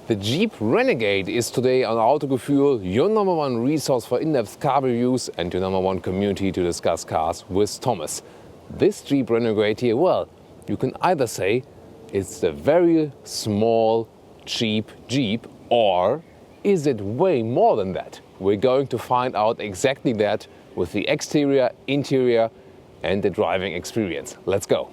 The Jeep Renegade is today on Autogefühl, your number one resource for in-depth car reviews and your number one community to discuss cars with Thomas. This Jeep Renegade here, well, you can either say it's a very small, cheap Jeep, or is it way more than that? We're going to find out exactly that with the exterior, interior and the driving experience. Let's go.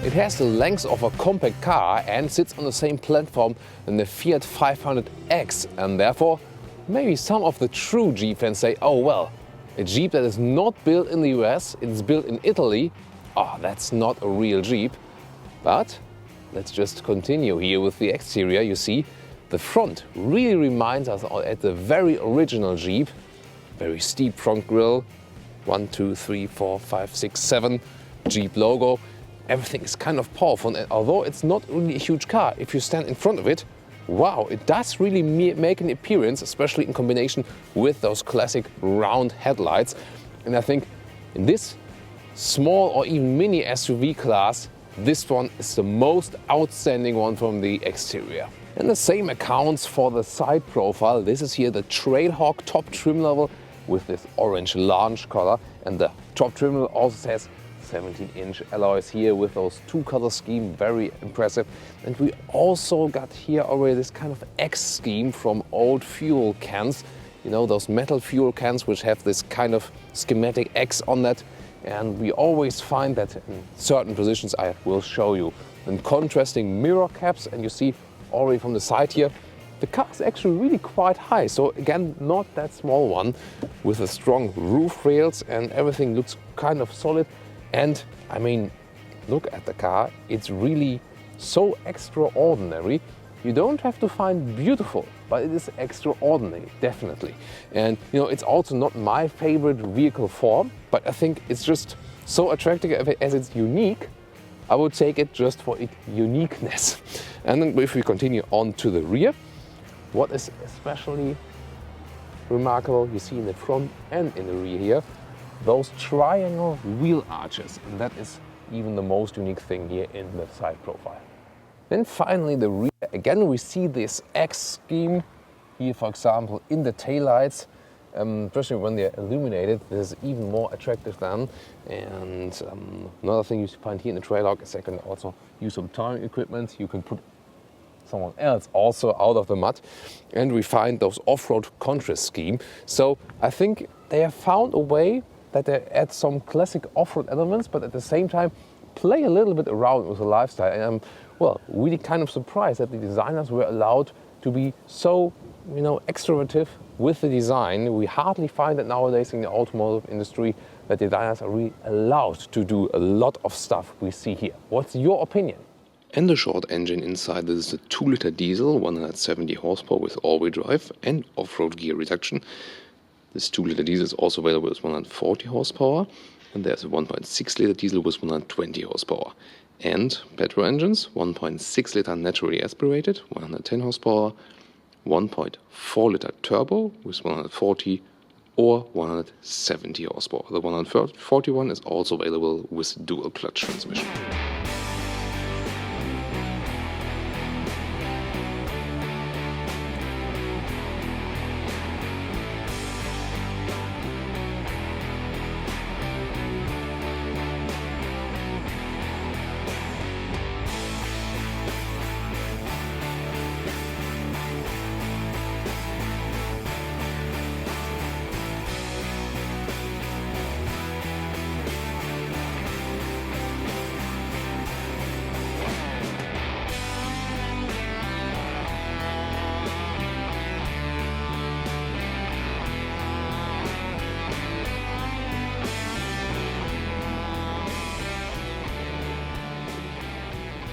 It has the length of a compact car and sits on the same platform than the Fiat 500X, and therefore maybe some of the true Jeep fans say, oh well, a Jeep that is not built in the US, it's built in Italy, that's not a real Jeep. But let's just continue here with the exterior. You see, the front really reminds us at the very original Jeep. Very steep front grille, 1, 2, 3, 4, 5, 6, 7 Jeep logo. Everything is kind of powerful, and although it's not really a huge car, if you stand in front of it, wow, it does really make an appearance, especially in combination with those classic round headlights. And I think in this small or even mini SUV class, this one is the most outstanding one from the exterior. And the same accounts for the side profile. This is here the Trailhawk top trim level with this orange launch color, and the top trim level also says 17-inch alloys here with those two color scheme, very impressive. And we also got here already this kind of X scheme from old fuel cans, you know, those metal fuel cans which have this kind of schematic X on that. And we always find that in certain positions, I will show you. And contrasting mirror caps, and you see already from the side here, the car is actually really quite high. So again, not that small one, with the strong roof rails, and everything looks kind of solid. And I mean, look at the car, it's really so extraordinary. You don't have to find beautiful, but it is extraordinary, definitely. And you know, it's also not my favorite vehicle form, but I think it's just so attractive as it's unique. I would take it just for its uniqueness. And then if we continue on to the rear, what is especially remarkable, you see in the front and in the rear here, those triangle wheel arches, and that is even the most unique thing here in the side profile. Then finally the rear, again we see this X scheme here, for example, in the taillights, especially when they're illuminated. This is even more attractive than. And another thing you find here in the Trailhawk is I can also use some towing equipment. You can put someone else also out of the mud, and we find those off-road contrast scheme. So I think they have found a way that they add some classic off-road elements, but at the same time play a little bit around with the lifestyle. And I'm, well, really kind of surprised that the designers were allowed to be so, you know, extrovertive with the design. We hardly find it nowadays in the automotive industry that designers are really allowed to do a lot of stuff we see here. What's your opinion? And the short engine inside, this is a 2-liter diesel, 170 horsepower with all-wheel drive and off-road gear reduction. This 2-liter diesel is also available with 140 horsepower, and there's a 1.6-liter diesel with 120 horsepower. And petrol engines, 1.6-liter naturally aspirated, 110 horsepower, 1.4-liter turbo with 140 or 170 horsepower. The 140 one is also available with dual clutch transmission.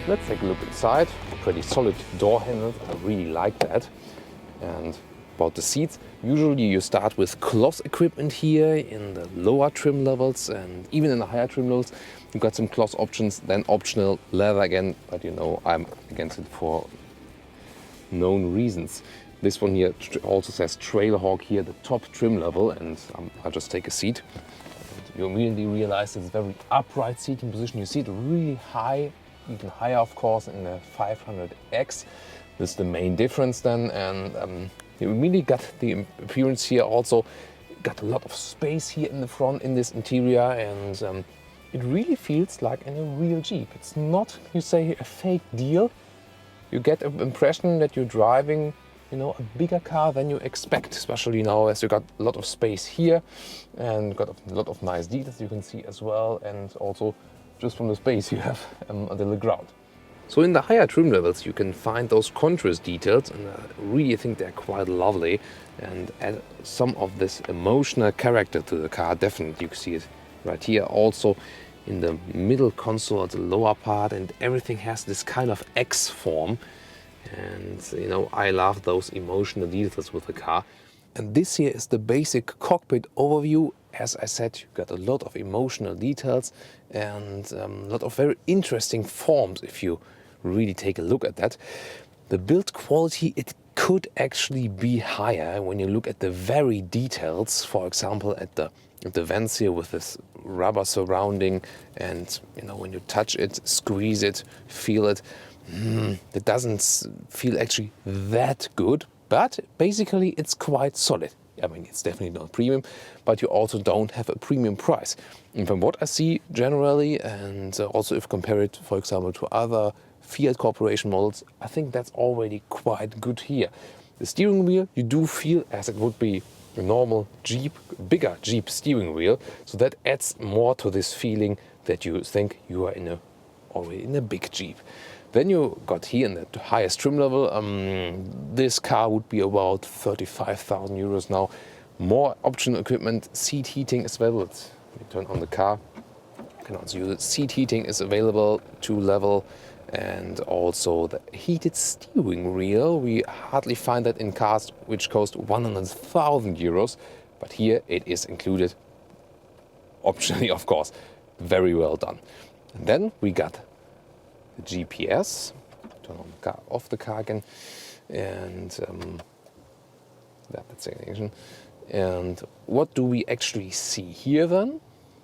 Let's take a look inside. Pretty solid door handles, I really like that. And about the seats, usually you start with cloth equipment here in the lower trim levels, and even in the higher trim levels you've got some cloth options, then optional leather again, but you know I'm against it for known reasons. This one here also says Trailhawk here, the top trim level, and I'll just take a seat. And you immediately realize it's a very upright seating position. You see it really high, even higher of course in the 500X. This is the main difference then, and you immediately got the appearance here also. Got a lot of space here in the front in this interior, and it really feels like in a real Jeep. It's not, you say, a fake deal. You get an impression that you're driving, you know, a bigger car than you expect, especially now as you got a lot of space here and got a lot of nice details you can see as well, and also just from the space you have under the ground. So in the higher trim levels you can find those contrast details, and I really think they're quite lovely and add some of this emotional character to the car. Definitely you can see it right here also in the middle console, the lower part, and everything has this kind of X form. And you know, I love those emotional details with the car. And this here is the basic cockpit overview. As I said, you've got a lot of emotional details and a lot of very interesting forms if you really take a look at that. The build quality, it could actually be higher when you look at the very details. For example, at the vents here with this rubber surrounding, and you know, when you touch it, squeeze it, feel it, it doesn't feel actually that good, but basically it's quite solid. I mean, it's definitely not premium, but you also don't have a premium price. And from what I see generally, and also if compare it, for example, to other Fiat Corporation models, I think that's already quite good here. The steering wheel, you do feel as it would be a normal Jeep, bigger Jeep steering wheel, so that adds more to this feeling that you think you are already in a big Jeep. Then you got here in the highest trim level, this car would be about 35,000 euros now. More optional equipment, seat heating is available. Let me turn on the car, you can also use it. Seat heating is available, 2 level, and also the heated steering wheel. We hardly find that in cars which cost 100,000 euros, but here it is included, optionally of course. Very well done. And then we got the GPS. Turn on the car, off the car again, and that's the ignition. And what do we actually see here then?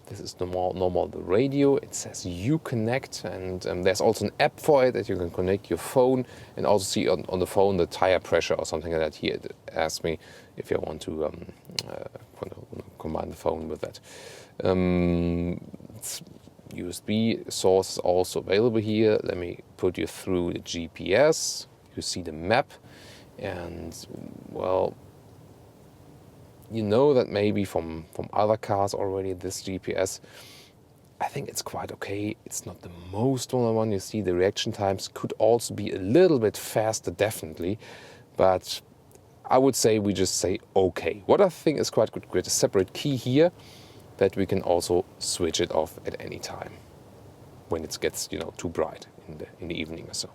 This is normal the radio. It says Uconnect, and there's also an app for it that you can connect your phone and also see on the phone the tire pressure or something like that. Here it asks me if I want to combine the phone with that. USB source is also available here. Let me put you through the GPS. You see the map, and well, you know that maybe from other cars already, this GPS, I think it's quite okay. It's not the most one. You see the reaction times could also be a little bit faster, definitely, but I would say we just say okay. What I think is quite good, create a separate key here that we can also switch it off at any time when it gets, you know, too bright in the evening or so.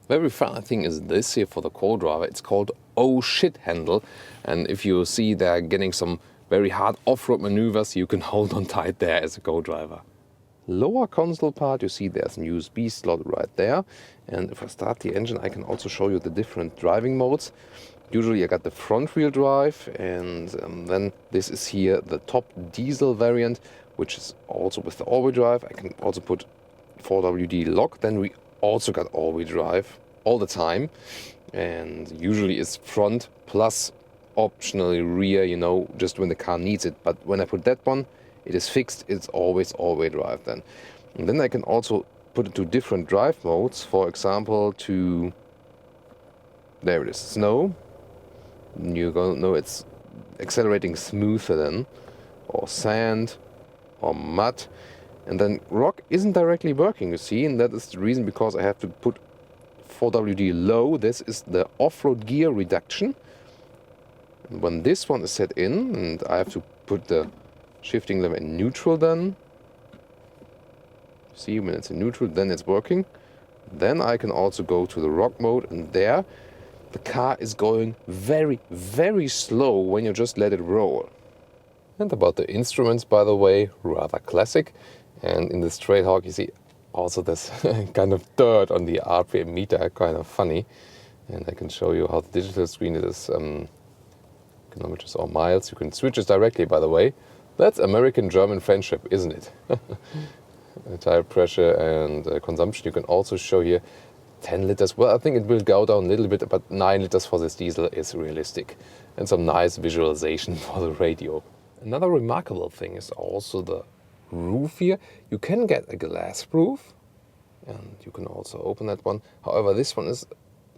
Very fun thing is this here for the co-driver. It's called Oh Shit handle, and if you see they're getting some very hard off-road maneuvers, you can hold on tight there as a co-driver. Lower console part, you see there's an USB slot right there, and if I start the engine I can also show you the different driving modes. Usually I got the front wheel drive, and then this is here the top diesel variant, which is also with the all-wheel drive. I can also put 4WD lock, then we also got all-wheel drive all the time, and usually it's front plus optionally rear, you know, just when the car needs it. But when I put that one, it is fixed, it's always all-wheel drive then. And then I can also put it to different drive modes, for example to, there it is, snow. You're going to know it's accelerating smoother then, or sand, or mud. And then rock isn't directly working, you see, and that is the reason because I have to put 4WD low. This is the off-road gear reduction. And when this one is set in, and I have to put the shifting lever in neutral then, see, when it's in neutral then it's working. Then I can also go to the rock mode, and there the car is going very, very slow when you just let it roll. And about the instruments, by the way, rather classic. And in the straight hawk you see also this kind of dirt on the RPM meter, kind of funny. And I can show you how the digital screen is kilometers or miles. You can switch it directly, by the way. That's American-German friendship, isn't it? Tire pressure and consumption. You can also show here 10 liters. Well, I think it will go down a little bit, but 9 liters for this diesel is realistic. And some nice visualization for the radio. Another remarkable thing is also the roof here. You can get a glass roof, and you can also open that one. However, this one is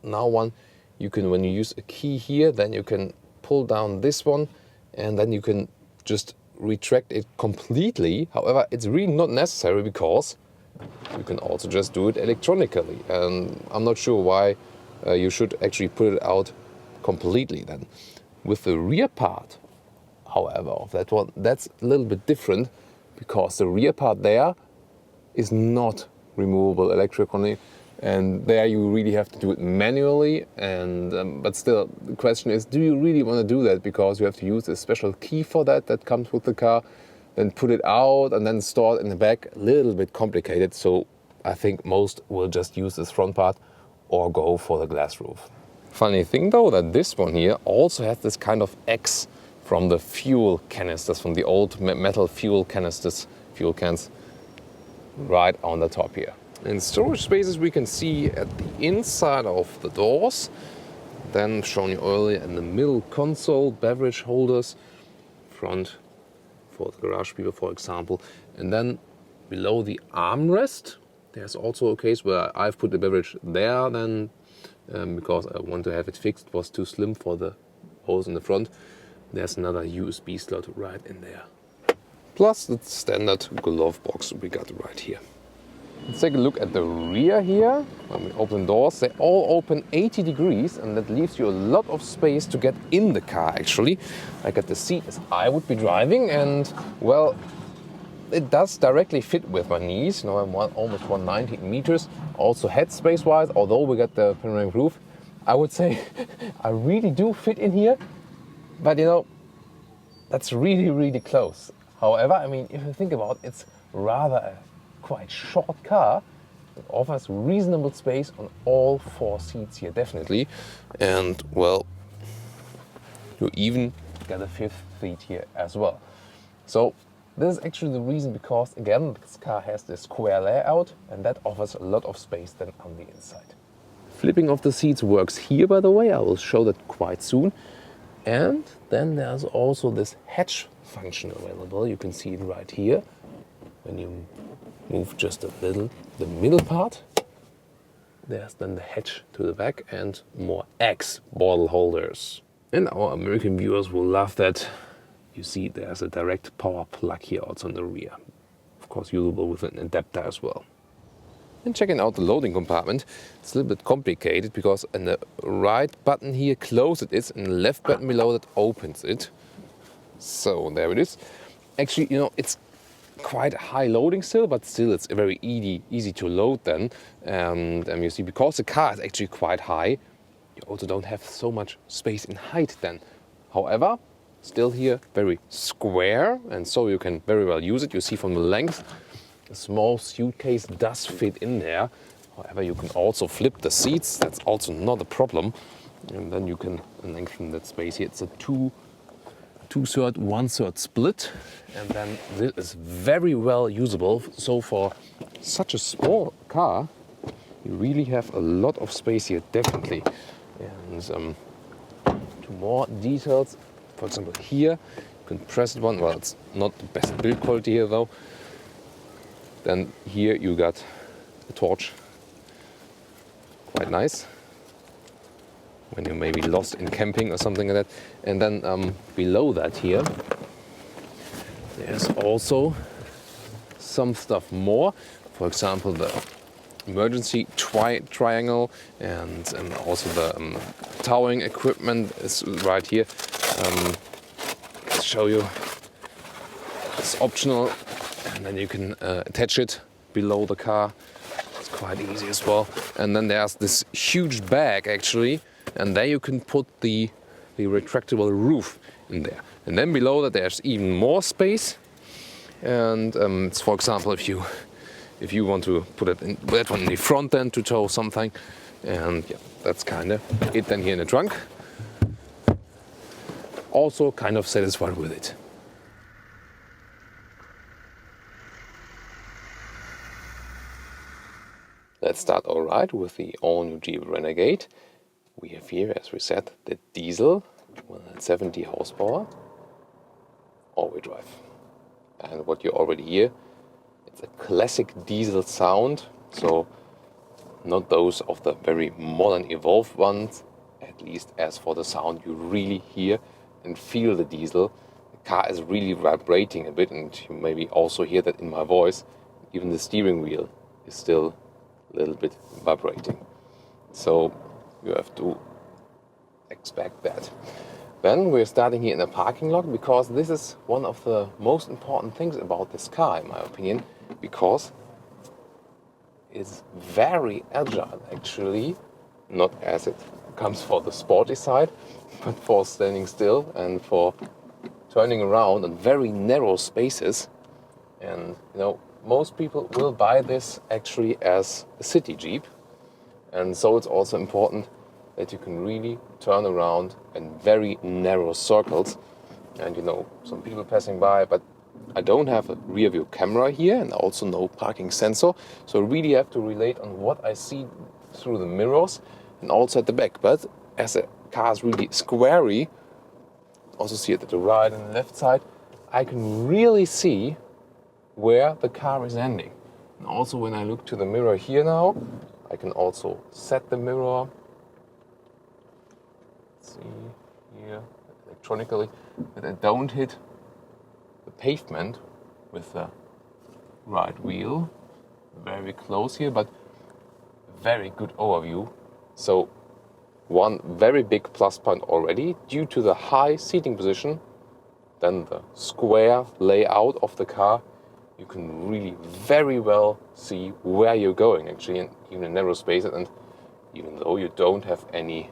now one you can, when you use a key here, then you can pull down this one, and then you can just retract it completely. However, it's really not necessary because you can also just do it electronically. And I'm not sure why you should actually put it out completely then. With the rear part, however, of that one, that's a little bit different because the rear part there is not removable electrically, and there you really have to do it manually. And but still, the question is, do you really want to do that? Because you have to use a special key for that comes with the car, then put it out and then store it in the back. A little bit complicated, so I think most will just use this front part or go for the glass roof. Funny thing though, that this one here also has this kind of X from the fuel canisters, from the old metal fuel canisters, fuel cans, right on the top here. In storage spaces we can see at the inside of the doors, then shown you earlier in the middle console, beverage holders, front for the garage people, for example, and then below the armrest there's also a case where I've put the beverage there then because I want to have it fixed. It was too slim for the hose in the front. There's another USB slot right in there. Plus the standard glove box we got right here. Let's take a look at the rear here. When we open doors, they all open 80 degrees, and that leaves you a lot of space to get in the car actually. Like at the seat as I would be driving, and well, it does directly fit with my knees. You know, I'm almost 190 meters. Also headspace wise, although we got the panoramic roof, I would say I really do fit in here. But you know, that's really, really close. However, I mean, if you think about it, it's rather a quite short car. It offers reasonable space on all 4 seats here, definitely. And well, you even get a 5th seat here as well. So this is actually the reason, because again, this car has this square layout, and that offers a lot of space then on the inside. Flipping of the seats works here, by the way. I will show that quite soon. And then there's also this hatch function available. You can see it right here. When you move just a little the middle part, there's then the hatch to the back and more X bottle holders. And our American viewers will love that. You see there's a direct power plug here also in the rear. Of course usable with an adapter as well. And checking out the loading compartment, it's a little bit complicated because in the right button here closes it, and the left button below that opens it. So there it is. Actually, you know, it's quite high loading still, but still it's very easy to load then. And you see, because the car is actually quite high, you also don't have so much space in height then. However, still here very square, and so you can very well use it. You see from the length, a small suitcase does fit in there. However, you can also flip the seats. That's also not a problem. And then you can lengthen that space here. It's a two-third, one-third split. And then this is very well usable. So for such a small car, you really have a lot of space here, definitely. And to more details, for example, here, you can press it one. Well, it's not the best build quality here though. Then here you got a torch, quite nice, when you may be lost in camping or something like that. And then below that here, there's also some stuff more. For example, the emergency triangle, and also the towing equipment is right here. Let's show you. It's optional. And then you can attach it below the car. It's quite easy as well. And then there's this huge bag actually, and there you can put the retractable roof in there. And then below that there's even more space. And it's, for example, if you want to put that one in the front then to tow something. And yeah, that's kind of it then here in the trunk. Also kind of satisfied with it. Let's start all right with the all-new Jeep Renegade. We have here, as we said, the diesel, 170 horsepower, all-wheel drive. And what you already hear, it's a classic diesel sound, so not those of the very modern evolved ones, at least as for the sound you really hear and feel the diesel. The car is really vibrating a bit, and you maybe also hear that in my voice. Even the steering wheel is still a little bit vibrating. So you have to expect that. Then we're starting here in a parking lot, because this is one of the most important things about this car, in my opinion, because it's very agile actually, not as it comes for the sporty side, but for standing still and for turning around in very narrow spaces. And most people will buy this actually as a city Jeep, and so it's also important that you can really turn around in very narrow circles. And some people passing by, but I don't have a rear view camera here and also no parking sensor, so I really have to relate on what I see through the mirrors and also at the back. But as the car is really squarey, also see it at the right and the left side, I can really see where the car is ending. And also when I look to the mirror here now, I can also set the mirror, let's see here, electronically, that I don't hit the pavement with the right wheel. Very close here, but very good overview. So one very big plus point already, due to the high seating position, then the square layout of the car, you can really very well see where you're going actually, in even in narrow spaces. And even though you don't have any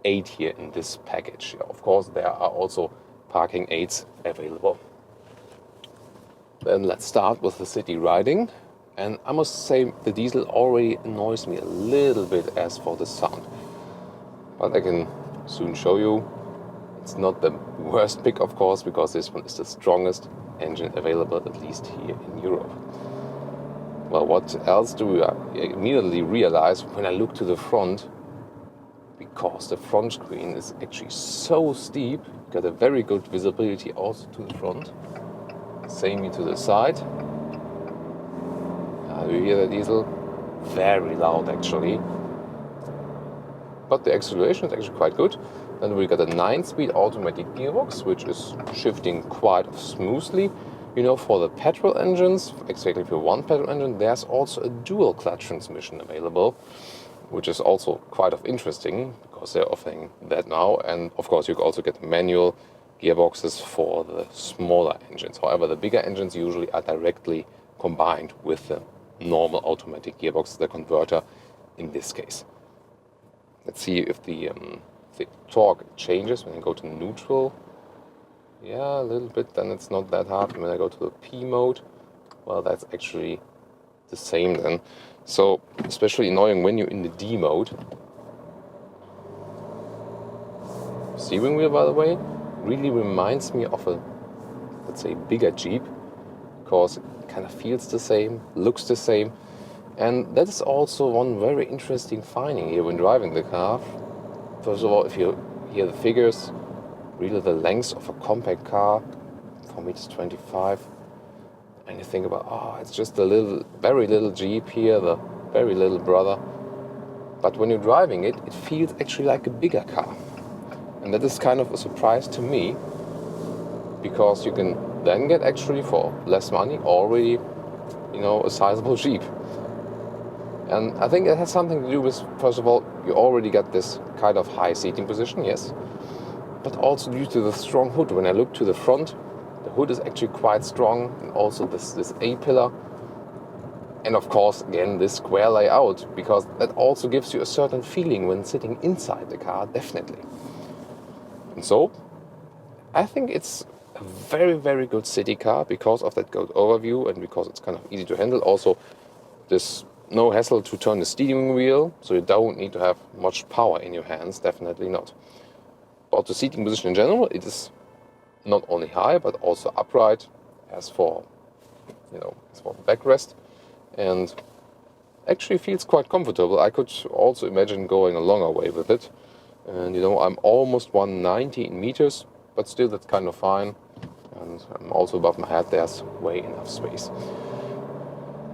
aid here in this package, of course there are also parking aids available. Then let's start with the city riding. And I must say the diesel already annoys me a little bit as for the sound. But I can soon show you it's not the worst pick, of course, because this one is the strongest engine available, at least here in Europe. Well, what else do I immediately realize when I look to the front? Because the front screen is actually so steep, you got a very good visibility also to the front. Same to the side. Do you hear the diesel? Very loud actually. But the acceleration is actually quite good. Then we got a 9-speed automatic gearbox, which is shifting quite smoothly. For the petrol engines, exactly for one petrol engine, there's also a dual clutch transmission available, which is also quite interesting because they're offering that now. And of course, you can also get manual gearboxes for the smaller engines. However, the bigger engines usually are directly combined with the normal automatic gearbox, the converter in this case. Let's see if the torque changes when I go to neutral. Yeah, a little bit, then it's not that hard. When I go to the P mode, well, that's actually the same then. So, especially annoying when you're in the D mode. Steering wheel, by the way, really reminds me of a, let's say, bigger Jeep, because it kind of feels the same, looks the same. And that is also one very interesting finding here when driving the car. First of all, if you hear the figures, really the length of a compact car, 4 meters 25, and you think about, it's just a little, very little Jeep here, the very little brother. But when you're driving it, it feels actually like a bigger car. And that is kind of a surprise to me, because you can then get actually for less money already, a sizable Jeep. And I think it has something to do with, first of all, you already get this kind of high seating position, yes, but also due to the strong hood. When I look to the front, the hood is actually quite strong, and also this A-pillar And of course, again, this square layout, because that also gives you a certain feeling when sitting inside the car, definitely. And so, I think it's a very, very good city car because of that good overview and because it's kind of easy to handle. Also, there's no hassle to turn the steering wheel, so you don't need to have much power in your hands, definitely not. About the seating position in general, it is not only high, but also upright, as for the backrest. And actually feels quite comfortable. I could also imagine going a longer way with it. And I'm almost 190 in meters, but still that's kind of fine. And I'm also above my head, there's way enough space.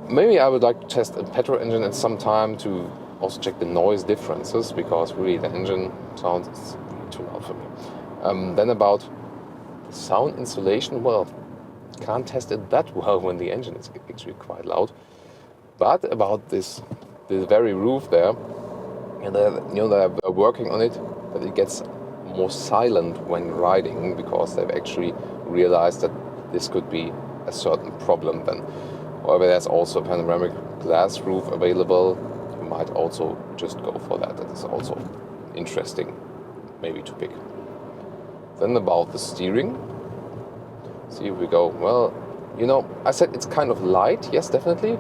Maybe I would like to test a petrol engine at some time to also check the noise differences, because really the engine sounds too loud for me. Then about the sound insulation, well, can't test it that well when the engine is actually quite loud. But about this very roof there, and they're working on it, that it gets more silent when riding, because they've actually realized that this could be a certain problem then. However, there's also a panoramic glass roof available. You might also just go for that. That is also interesting, maybe to pick. Then about the steering. See if we go, well, I said it's kind of light, yes, definitely.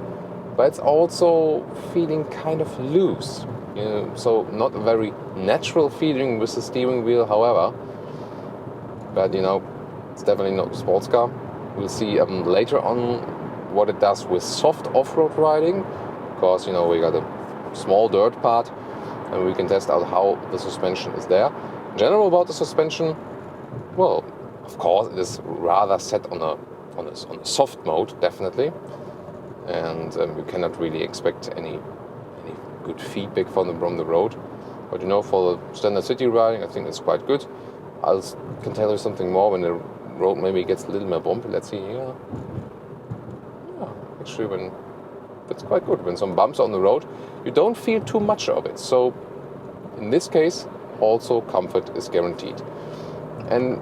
But it's also feeling kind of loose. So not a very natural feeling with the steering wheel, however. But it's definitely not a sports car. We'll see later on what it does with soft off-road riding, because we got a small dirt part, and we can test out how the suspension is there. In general, about the suspension, well, of course, it is rather set on a soft mode, definitely. And we cannot really expect any good feedback from the road. But for the standard city riding, I think it's quite good. I can tell you something more when the road maybe gets a little more bumpy. Let's see here. Yeah, actually, that's quite good. When some bumps on the road, you don't feel too much of it. So in this case, also comfort is guaranteed. And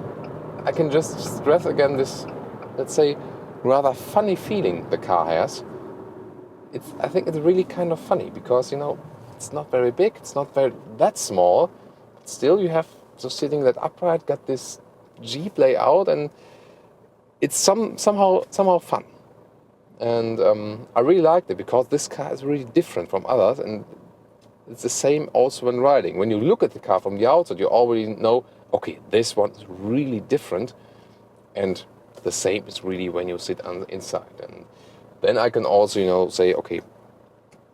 I can just stress again this, let's say, rather funny feeling the car has. I think it's really kind of funny because, it's not very big, it's not that small, but still you have just sitting that upright, got this Jeep layout, and it's somehow fun. And I really liked it because this car is really different from others, and it's the same also when riding. When you look at the car from the outside, you already know, okay, this one is really different, and the same is really when you sit on the inside. And then I can also, say, okay,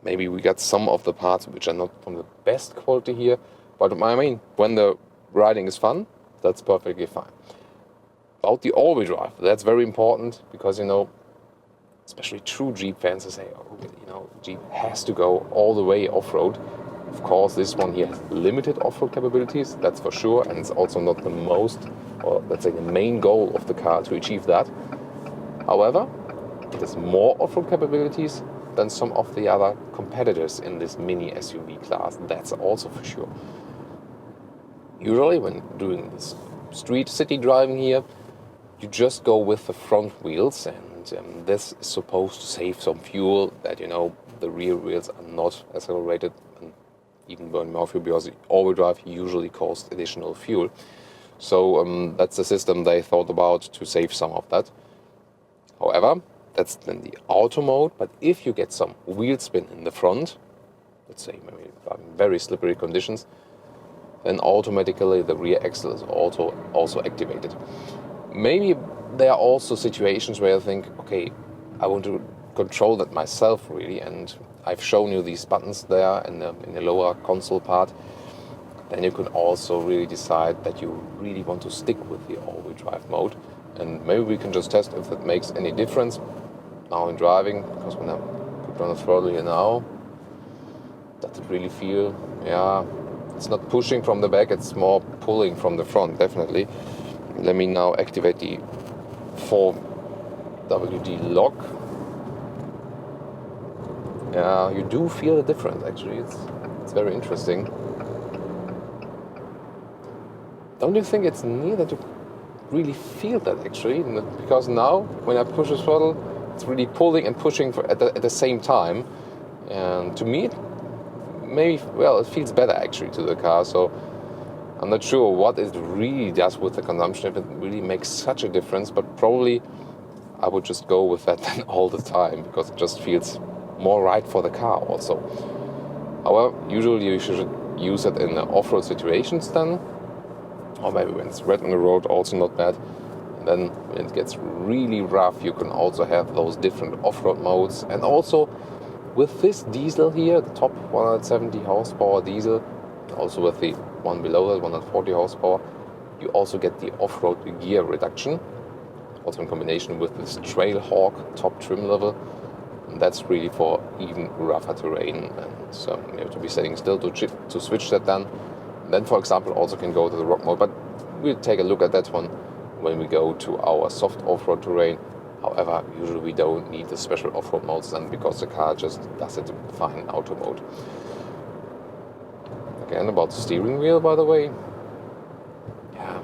maybe we got some of the parts which are not from the best quality here, but I mean, when the riding is fun, that's perfectly fine. About the all-wheel drive, that's very important because, especially true Jeep fans, they say, Jeep has to go all the way off-road. Of course, this one here has limited off-road capabilities, that's for sure, and it's also not the most, or let's say the main goal of the car to achieve that. However, it has more off-road capabilities than some of the other competitors in this mini SUV class. That's also for sure. Usually when doing this street city driving here, you just go with the front wheels, and this is supposed to save some fuel, that the rear wheels are not accelerated and even burn more fuel, because the all-wheel drive usually costs additional fuel. So that's the system they thought about to save some of that. However, that's then the auto mode, but if you get some wheel spin in the front, let's say maybe in very slippery conditions, then automatically the rear axle is also activated. Maybe there are also situations where I think, okay, I want to control that myself really, and I've shown you these buttons there in the lower console part. Then you can also really decide that you really want to stick with the all-wheel drive mode. And maybe we can just test if that makes any difference now in driving, because when I put on the throttle here now, does it really feel, it's not pushing from the back, it's more pulling from the front, definitely. Let me now activate the 4WD lock. Yeah, you do feel the difference actually, it's very interesting. Don't you think it's neat that you really feel that actually? Because now, when I push the throttle, It's really pulling and pushing at the same time. And to me, it feels better actually to the car. So I'm not sure what it really does with the consumption, if it really makes such a difference, but probably I would just go with that then all the time, because it just feels more right for the car also. However, usually you should use it in off-road situations then, or maybe when it's wet on the road, also not bad. And then when it gets really rough, you can also have those different off-road modes. And also with this diesel here, the top 170 horsepower diesel, also with the one below that, 140 horsepower, you also get the off-road gear reduction, also in combination with this Trailhawk top trim level. And that's really for even rougher terrain, and so you have to be staying still to switch that then. And then, for example, also can go to the rock mode, but we'll take a look at that one when we go to our soft off-road terrain. However, usually we don't need the special off-road modes then, because the car just does it fine in auto mode. Again, about the steering wheel, by the way. Yeah,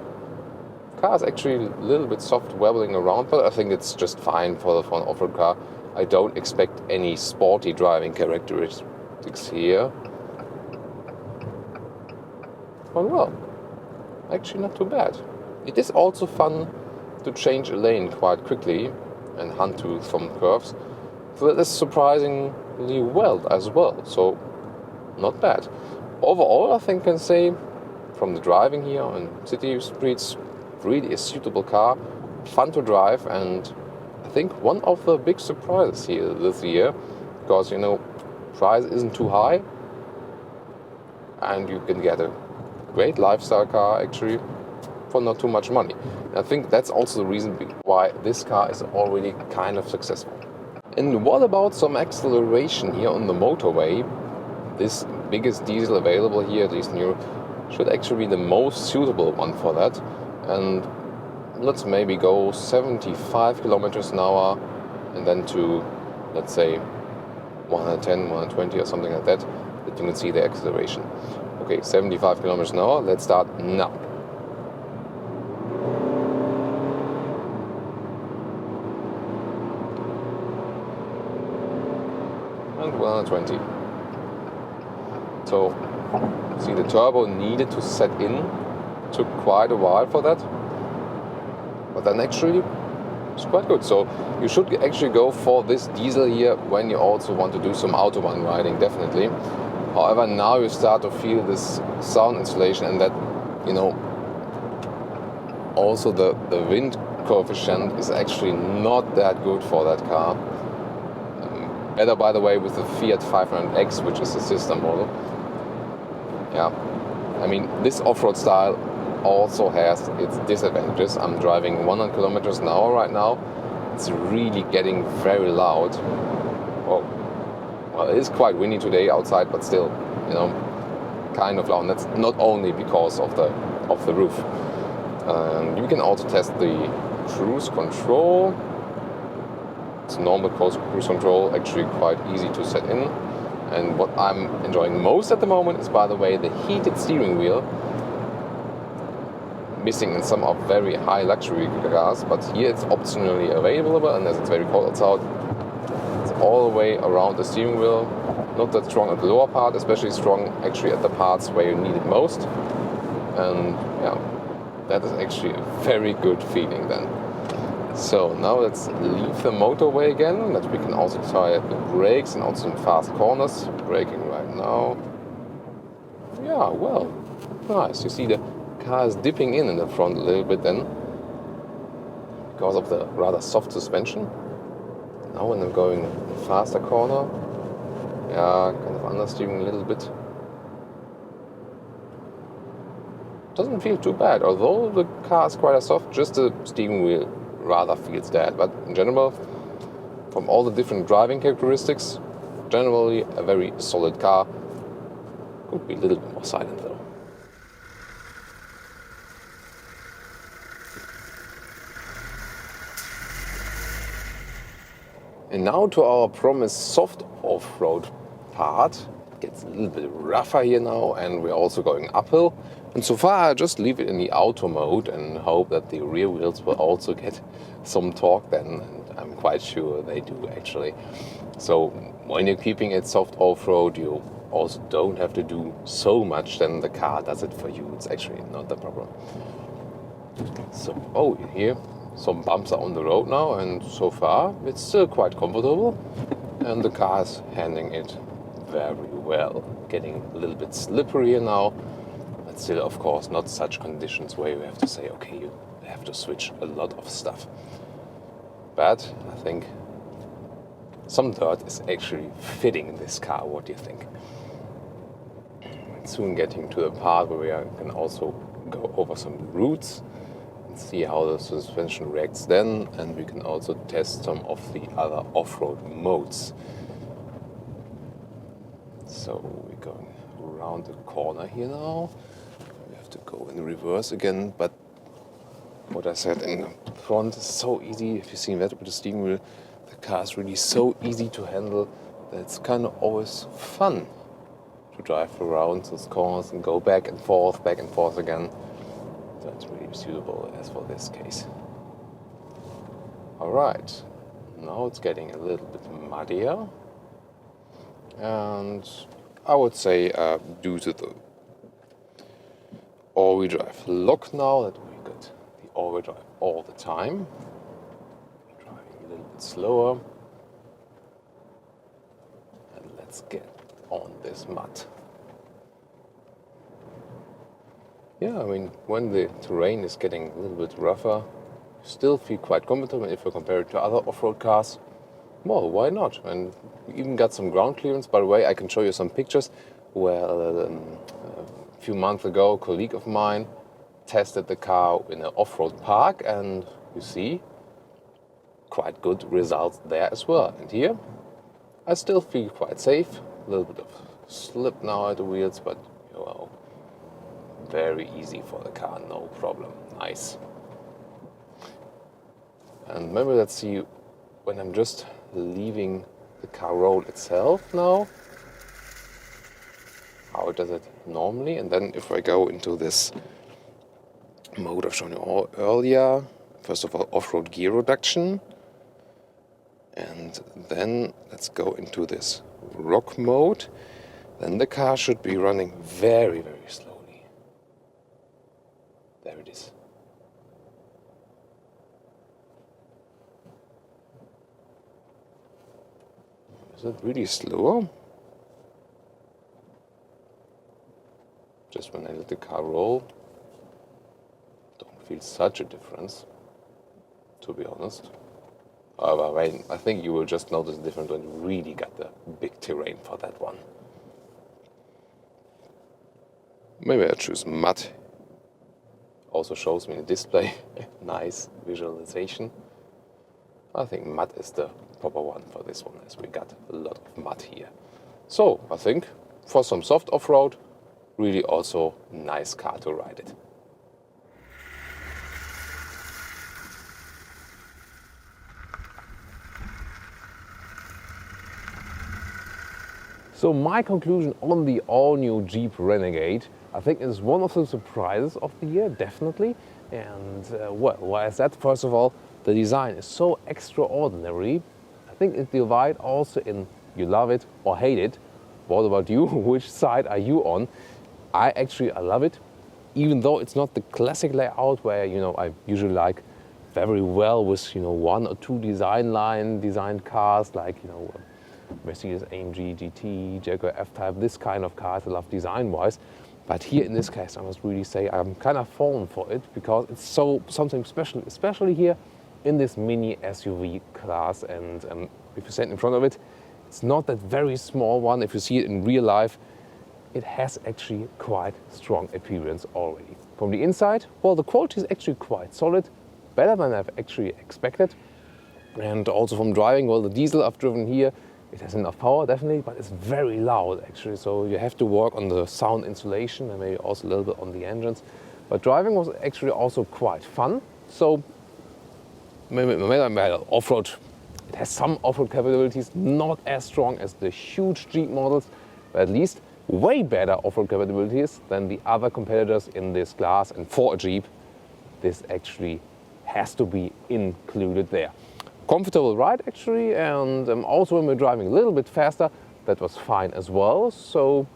the car is actually a little bit soft wobbling around, but I think it's just fine for an off-road car. I don't expect any sporty driving characteristics here. But well, actually not too bad. It is also fun to change a lane quite quickly and hunt to some curves. So that is surprisingly well as well. So not bad. Overall, I think I can say from the driving here on city streets, really a suitable car, fun to drive, and I think one of the big surprises here this year, because price isn't too high and you can get a great lifestyle car actually for not too much money. And I think that's also the reason why this car is already kind of successful. And what about some acceleration here on the motorway? This biggest diesel available here, at least in Europe, should actually be the most suitable one for that. And let's maybe go 75 kilometers an hour and then to, let's say, 110, 120 or something like that you can see the acceleration. Okay, 75 kilometers an hour, let's start now. And 120. So, see, the turbo needed to set in, took quite a while for that. But then actually, it's quite good. So you should actually go for this diesel here when you also want to do some autobahn riding, definitely. However, now you start to feel this sound insulation, and that, also the wind coefficient is actually not that good for that car. Better, by the way, with the Fiat 500X, which is the sister model. Yeah, I mean, this off-road style also has its disadvantages. I'm driving 100 kilometers an hour right now. It's really getting very loud. Well, it is quite windy today outside, but still, kind of loud. And that's not only because of the roof. You can also test the cruise control. It's normal cruise control, actually quite easy to set in. And what I'm enjoying most at the moment is, by the way, the heated steering wheel. Missing in some of very high luxury cars, but here it's optionally available, and as it's very cold outside, it's all the way around the steering wheel. Not that strong at the lower part, especially strong actually at the parts where you need it most. And yeah, that is actually a very good feeling then. So now let's leave the motorway again, that we can also try the brakes and also some fast corners. Braking right now. Yeah, well, nice. You see the car is dipping in the front a little bit then, because of the rather soft suspension. Now when I'm going a faster corner, yeah, kind of understeering a little bit. Doesn't feel too bad, although the car is quite soft, just the steering wheel rather feels that. But in general, from all the different driving characteristics, generally a very solid car. Could be a little bit more silent though. And now to our promised soft off-road part. It gets a little bit rougher here now, and we're also going uphill. And so far I just leave it in the auto mode and hope that the rear wheels will also get some torque then. And I'm quite sure they do actually. So when you're keeping it soft off-road, you also don't have to do so much, then the car does it for you. It's actually not the problem. So, oh, you hear some bumps are on the road now, and so far it's still quite comfortable, and the car is handling it very well. Getting a little bit slipperier now, but still, of course, not such conditions where you have to say, okay, you have to switch a lot of stuff. But I think some dirt is actually fitting in this car. What do you think? Soon getting to the part where we can also go over some routes and see how the suspension reacts then, and we can also test some of the other off-road modes. So we're going around the corner here now. We have to go in reverse again, but what I said in the front is so easy. If you've seen that with the steering wheel, the car is really so easy to handle that it's kind of always fun to drive around those corners and go back and forth again. So it's really suitable as for this case. Alright, now it's getting a little bit muddier. And I would say due to the all-wheel drive lock now that we got the all-wheel drive all the time. Driving a little bit slower. And let's get on this mud. Yeah, I mean, when the terrain is getting a little bit rougher, you still feel quite comfortable. If you compare it to other off-road cars, well, why not? And we even got some ground clearance. By the way, I can show you some pictures where a few months ago, a colleague of mine tested the car in an off-road park, and you see quite good results there as well. And here, I still feel quite safe. A little bit of slip now at the wheels, but well, very easy for the car, no problem. Nice. And maybe let's see when I'm just leaving the car road itself now, how does it normally, and then if I go into this mode I've shown you earlier, first of all off-road gear reduction, and then let's go into this rock mode, then the car should be running very, very slowly. There it is. Is it really slower? Just when I let the car roll, don't feel such a difference, to be honest. However, I think you will just notice the difference when you really got the big terrain for that one. Maybe I choose mud. Also shows me the display. Nice visualization. I think mud is the proper one for this one, as we got a lot of mud here. So I think for some soft off-road, really also nice car to ride it. So my conclusion on the all-new Jeep Renegade, I think is one of the surprises of the year, definitely. And well, why is that? First of all, the design is so extraordinary. I think it divides also in you love it or hate it. What about you? Which side are you on? I love it, even though it's not the classic layout where I usually like very well with one or two designed cars like Mercedes AMG GT, Jaguar F-Type, this kind of cars I love design-wise. But here in this case, I must really say I'm kind of fallen for it because it's something special, especially here in this mini SUV class. And if you stand in front of it, it's not that very small one. If you see it in real life, it has actually quite strong appearance already. From the inside, well, the quality is actually quite solid, better than I've actually expected. And also from driving, well, the diesel I've driven here, it has enough power, definitely, but it's very loud, actually. So you have to work on the sound insulation and maybe also a little bit on the engines. But driving was actually also quite fun. So maybe off-road, it has some off-road capabilities, not as strong as the huge Jeep models, but at least way better off-road capabilities than the other competitors in this class. And for a Jeep, this actually has to be included there. comfortable ride actually, and also when we're driving a little bit faster, that was fine as well. So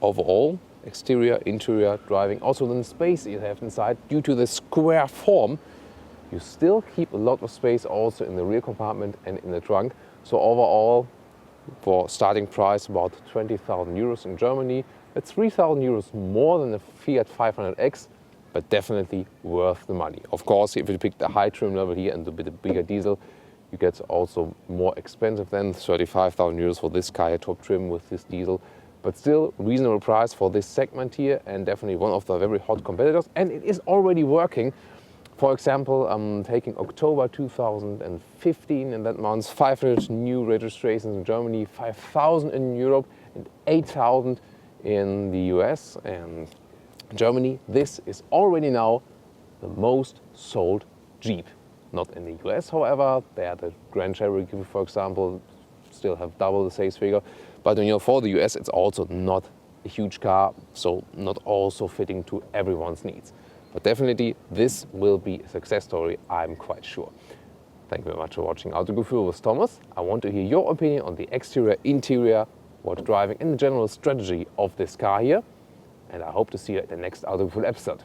overall, exterior, interior driving, also the space you have inside, due to the square form, you still keep a lot of space also in the rear compartment and in the trunk. So overall, for starting price about 20,000 euros in Germany, it's 3,000 euros more than the Fiat 500X, but definitely worth the money. Of course, if you pick the high trim level here and a bit bigger diesel, you get also more expensive than 35,000 euros for this car, top trim with this diesel. But still reasonable price for this segment here, and definitely one of the very hot competitors. And it is already working. For example, I'm taking October 2015, in that month, 500 new registrations in Germany, 5,000 in Europe, and 8,000 in the US. And Germany, this is already now the most sold Jeep. Not in the US, however, there the Grand Cherokee, for example, still have double the sales figure. But for the US, it's also not a huge car, so not also fitting to everyone's needs. But definitely, this will be a success story, I'm quite sure. Thank you very much for watching Autogefühl with Thomas. I want to hear your opinion on the exterior, interior, what driving, and the general strategy of this car here. And I hope to see you at the next Autogefühl episode.